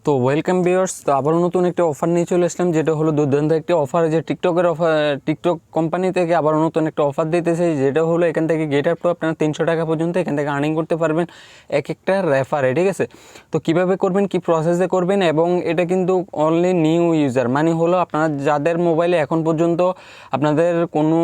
তো welcome viewers, তো আবারও নতুন একটা অফার নিয়ে চলে আসলাম, যেটা হলো দুর্দান্ত একটা অফার। যে টিকটকের অফার, টিকটক কোম্পানি থেকে আবারও নতুন একটা অফার দিতেছে, যেটা হলো এখান থেকে গেটার প্রো আপনারা 300 টাকা পর্যন্ত এখান থেকে আর্নিং করতে পারবেন এক একটা রেফারে। ঠিক আছে, তো কীভাবে করবেন, কি প্রসেসে করবেন, এবং এটা কিন্তু অনলি নিউ ইউজার, মানে হলো আপনারা যাদের মোবাইলে এখন পর্যন্ত আপনাদের কোনো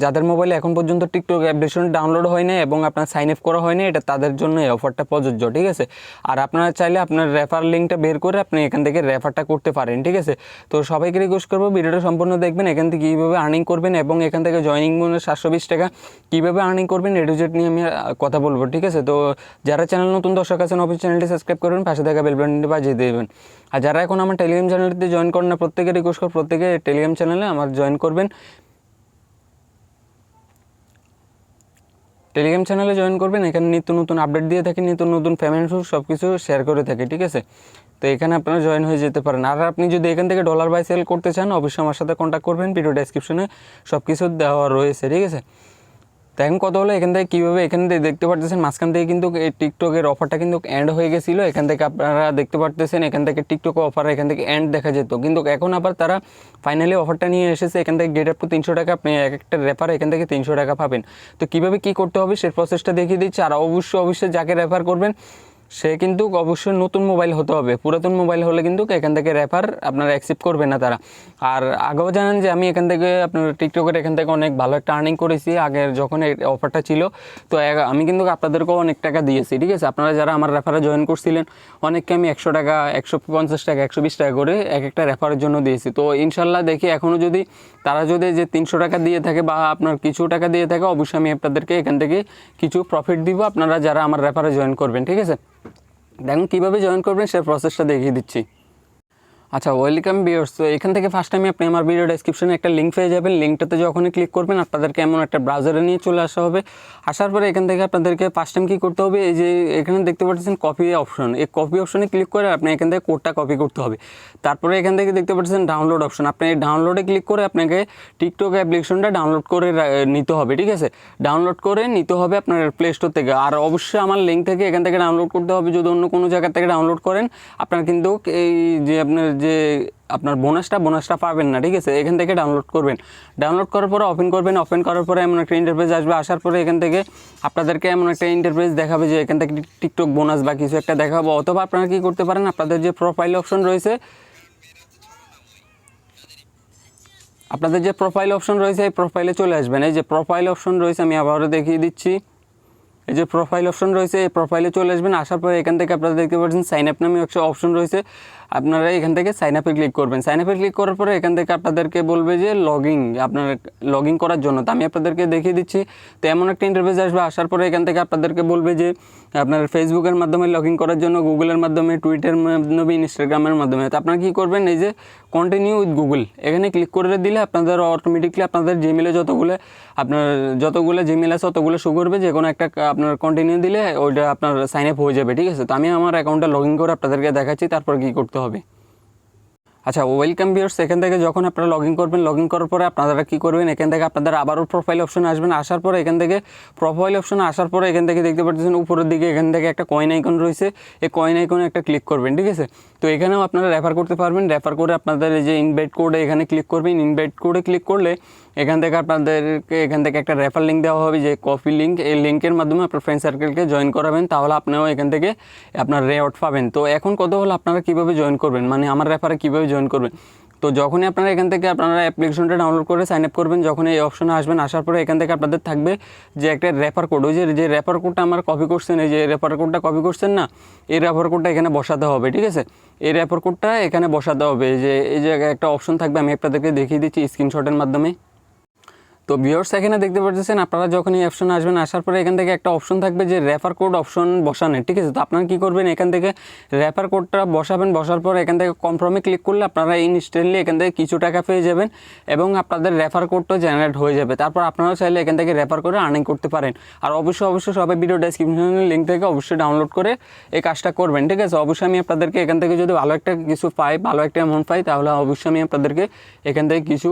যাদের মোবাইলে এখন পর্যন্ত টিকটক অ্যাপ্লিকেশন ডাউনলোড হয় না এবং আপনার সাইন আপ করা হয় না, এটা তাদের জন্য এই অফারটা প্রযোজ্য। ঠিক আছে, আর আপনারা চাইলে আপনার রেফার লিঙ্কটা বের করে আপনি এখান থেকে রেফারটা করতে পারেন। ঠিক আছে, তো সবাইকে রিকোয়েস্ট করবো ভিডিওটা সম্পূর্ণ দেখবেন, এখান থেকে কীভাবে আর্নিং করবেন এবং এখান থেকে জয়নিং বোনাস 720 টাকা কীভাবে আর্নিং করবেন এ টু জেড নিয়ে আমি কথা বলবো। ঠিক আছে, তো যারা চ্যানেল নতুন দর্শক আছেন অবশ্যই চ্যানেলটি সাবস্ক্রাইব করবেন, পাশে থাকা বেল বাটনটি বাজিয়ে দেবেন। আর যারা এখন আমার টেলিগ্রাম চ্যানেলটিতে জয়েন করেন না, প্রত্যেকে রিকোয়েস্ট করব প্রত্যেকে টেলিগ্রাম চ্যানেলে আমার জয়েন করবেন। টেলিগ্রাম চ্যানেলে জয়েন করবেন, এখানে নিত্য নতুন আপডেট দিয়ে থাকি, নিত্য নতুন পেমেন্ট সব কিছু শেয়ার করে থাকি। ঠিক আছে, তো এখানে আপনারা জয়েন হয়ে যেতে পারেন। আর আপনি যদি এখান থেকে ডলার বাই সেল করতে চান অবশ্যই আমার সাথে কন্ট্যাক্ট করবেন, ভিডিও ডেসক্রিপশনে সব কিছু দেওয়া রয়েছে। ঠিক আছে, তো এখন কথা হলো এখান থেকে কীভাবে, এখান থেকে দেখতে পারতেছেন মাঝখান থেকে কিন্তু এই টিকটকের অফারটা কিন্তু এন্ড হয়ে গেছিলো। এখান থেকে আপনারা দেখতে পারতেছেন এখান থেকে টিকটক অফার এখান থেকে এন্ড দেখা যেত, কিন্তু এখন আবার তারা ফাইনালি অফারটা নিয়ে এসেছে। এখান থেকে গেট আপ টু 300 টাকা আপনি এক একটা রেফার এখান থেকে 300 টাকা পাবেন। তো কীভাবে কী করতে হবে সেই প্রসেসটা দেখিয়ে দিচ্ছি। আর অবশ্যই যাকে রেফার করবেন সে কিন্তু অবশ্যই নতুন মোবাইল হতে হবে, পুরাতন মোবাইল হলে কিন্তু এখান থেকে রেফার আপনারা অ্যাকসেপ্ট করবে না তারা। আর আগেও জানেন যে আমি এখান থেকে আপনার টিকটকের এখান থেকে অনেক ভালো একটা আর্নিং করেছি আগের যখন এই অফারটা ছিল। তো আমি কিন্তু আপনাদেরকেও অনেক টাকা দিয়েছি। ঠিক আছে, আপনারা যারা আমার রেফারে জয়েন করছিলেন অনেককে আমি 100 টাকা, 150 টাকা, 120 টাকা করে এক একটা রেফারের জন্য দিয়েছি। তো ইনশাল্লাহ দেখি এখনও যদি তারা যদি যে 300 টাকা দিয়ে থাকে বা আপনার কিছু টাকা দিয়ে থাকে অবশ্যই আমি আপনাদেরকে এখান থেকে কিছু প্রফিট দিব, আপনারা যারা আমার রেফারে জয়েন করবেন। ঠিক আছে, দেখুন কীভাবে জয়েন করবেন সেই প্রসেসটা দেখিয়ে দিচ্ছি। আচ্ছা, ওয়েলকাম ভিউয়ার্স, তো এখান থেকে ফার্স্ট টাইমে আপনি আমার ভিডিও ডেসক্রিপশনে একটা লিঙ্ক পেয়ে যাবেন। লিঙ্কটাতে যখনই ক্লিক করবেন আপনাদেরকে এমন একটা ব্রাউজারে নিয়ে চলে আসা হবে। আসার পরে এখান থেকে আপনাদেরকে ফার্স্ট টাইম কী করতে হবে, এই যে এখানে দেখতে পাচ্ছেন কপি অপশন, এই কপি অপশনে ক্লিক করে আপনি এখান থেকে কোডটা কপি করতে হবে। তারপরে এখান থেকে দেখতে পাচ্ছেন ডাউনলোড অপশন, আপনি এই ডাউনলোডে ক্লিক করে আপনাকে টিকটক অ্যাপ্লিকেশনটা ডাউনলোড করে নিতে হবে। ঠিক আছে, ডাউনলোড করে নিতে হবে আপনার প্লে স্টোর থেকে। আর অবশ্যই আমার লিঙ্ক থেকে এখান থেকে ডাউনলোড করতে হবে। যদি অন্য কোনো জায়গা থেকে ডাউনলোড করেন আপনার কিন্তু এই যে আপনার বোনাসটা পাবেন না। ঠিক আছে, এখান থেকে ডাউনলোড করবেন, ডাউনলোড করার পরে ওপেন করবেন। ওপেন করার পরে এমন একটা ইন্টারফেস আসবে, আসার পরে এখান থেকে আপনাদেরকে এমন একটা ইন্টারফেস দেখাবে যে এখান থেকে টিকটক বোনাস বা কিছু একটা দেখাবো। অথবা আপনারা কী করতে পারেন, আপনাদের যে প্রোফাইল অপশন রয়েছে এই প্রোফাইলে চলে আসবেন। এই যে প্রোফাইল অপশন রয়েছে আমি আবারও দেখিয়ে দিচ্ছি, এই যে প্রোফাইল অপশন রয়েছে এই প্রোফাইলে চলে আসবেন। আসার পরে এখান থেকে আপনারা দেখতে পাচ্ছেন সাইন আপ নামে একটা অপশন রয়েছে, আপনারা এখান থেকে সাইন আপে ক্লিক করবেন। সাইন আপে ক্লিক করার পরে এখান থেকে আপনাদেরকে বলবে যে আপনার লগ ইন করার জন্য। তো আমি আপনাদেরকে দেখিয়ে দিচ্ছি। তো এমন একটা ইন্টারফেস আসবে, আসার পরে এখান থেকে আপনাদেরকে বলবে যে আপনার ফেসবুকের মাধ্যমে লগ ইন করার জন্য, গুগলের মাধ্যমে, টুইটারের মাধ্যমে, ইনস্টাগ্রামের মাধ্যমে। তো আপনারা কী করবেন, এই যে কন্টিনিউ উইথ গুগল এখানে ক্লিক করে দিলে আপনাদের অটোমেটিকলি আপনাদের জিমেলে যতগুলো জিমেল আছে ততগুলো শো করবে, যে কোনো একটা আপনার কন্টিনিউ দিলে ওইটা আপনার সাইন আপ হয়ে যাবে। ঠিক আছে, তো আমি আমার অ্যাকাউন্টটা লগ ইন করে আপনাদেরকে দেখাচ্ছি তারপর কী করতে হবে। আচ্ছা, ওয়েলকাম ভিউয়ার্স, এখান থেকে যখন আপনারা লগ ইন করবেন, লগ ইন করার পরে আপনারা কী করবেন, এখান থেকে আপনাদের আবারও প্রোফাইল অপশনে আসবেন। আসার পরে এখান থেকে প্রোফাইল অপশনে আসার পরে এখান থেকে দেখতে পাচ্ছেন উপরের দিকে এখান থেকে একটা কয়েন আইকন রয়েছে, এই কয়েন আইকনে একটা ক্লিক করবেন। ঠিক আছে, তো এখানেও আপনারা রেফার করতে পারবেন। রেফার করে আপনাদের এই যে ইনভাইট কোডে এখানে ক্লিক করবেন। ইনভাইট কোডে ক্লিক করলে এখান থেকে আপনাদেরকে এখান থেকে একটা রেফার লিঙ্ক দেওয়া হবে, যে কপি লিঙ্ক, এই লিঙ্কের মাধ্যমে আপনার ফ্রেন্ড সার্কেলকে জয়েন করাবেন, তাহলে আপনিও এখান থেকে আপনার রেওয়ার্ড পাবেন। তো এখন কত হলো আপনারা কীভাবে জয়েন করবেন, মানে আমার রেফারে কীভাবে জয়েন করবেন। তো যখনই আপনারা এখান থেকে আপনারা অ্যাপ্লিকেশনটা ডাউনলোড করে সাইন আপ করবেন, যখন এই অপশনে আসবেন, আসার পরে এখান থেকে আপনাদের থাকবে যে একটা রেফার কোড, ওই যে রেফার কোডটা আমার কপি করছেন, এই যে রেফার কোডটা কপি করছেন না, এই রেফার কোডটা এখানে বসাতে হবে। ঠিক আছে, এই রেফার কোডটা এখানে বসাতে হবে। এই যে একটা অপশন থাকবে, আমি আপনাদেরকে দেখিয়ে দিচ্ছি স্ক্রিনশটের মাধ্যমে। তো ভিউয়ার্স এখানে দেখতে পাচ্ছেন আপনারা যখন এই অপশনে আসবেন, আসার পরে এখান থেকে একটা অপশন থাকবে যে রেফার কোড অপশন বসানোর। ঠিক আছে, তো আপনারা কী করবেন, এখান থেকে রেফার কোডটা বসাবেন। বসার পর এখান থেকে কনফার্মে ক্লিক করলে আপনারা ইনস্ট্যান্টলি এখান থেকে কিছু টাকা পেয়ে যাবেন এবং আপনাদের রেফার কোডটা জেনারেট হয়ে যাবে। তারপর আপনারা চাইলে এখান থেকে রেফার করে আর্নিং করতে পারেন। আর অবশ্যই সবাই ভিডিও ডেসক্রিপশনের লিঙ্ক থেকে অবশ্যই ডাউনলোড করে এই কাজটা করবেন। ঠিক আছে, অবশ্যই আমি আপনাদেরকে এখান থেকে যদি ভালো একটা কিছু পাই, ভালো একটা অ্যামাউন্ট পাই, তাহলে অবশ্যই আমি আপনাদেরকে এখান থেকে কিছু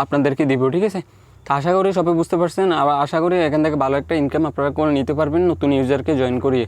আপনাদেরকে দিব। ঠিক আছে, আশা করি সবাই বুঝতে পারছেন। আর আশা করি এখান থেকে ভালো একটা ইনকাম আপনারা করে নিতে পারবেন নতুন ইউজারকে জয়েন করিয়ে।